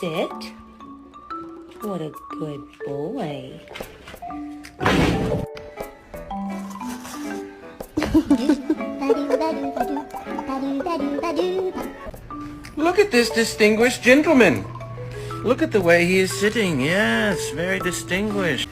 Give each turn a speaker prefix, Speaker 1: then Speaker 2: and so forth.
Speaker 1: Sit. What a good boy.
Speaker 2: Look at this distinguished gentleman. Look at the way he is sitting. Yes, very distinguished.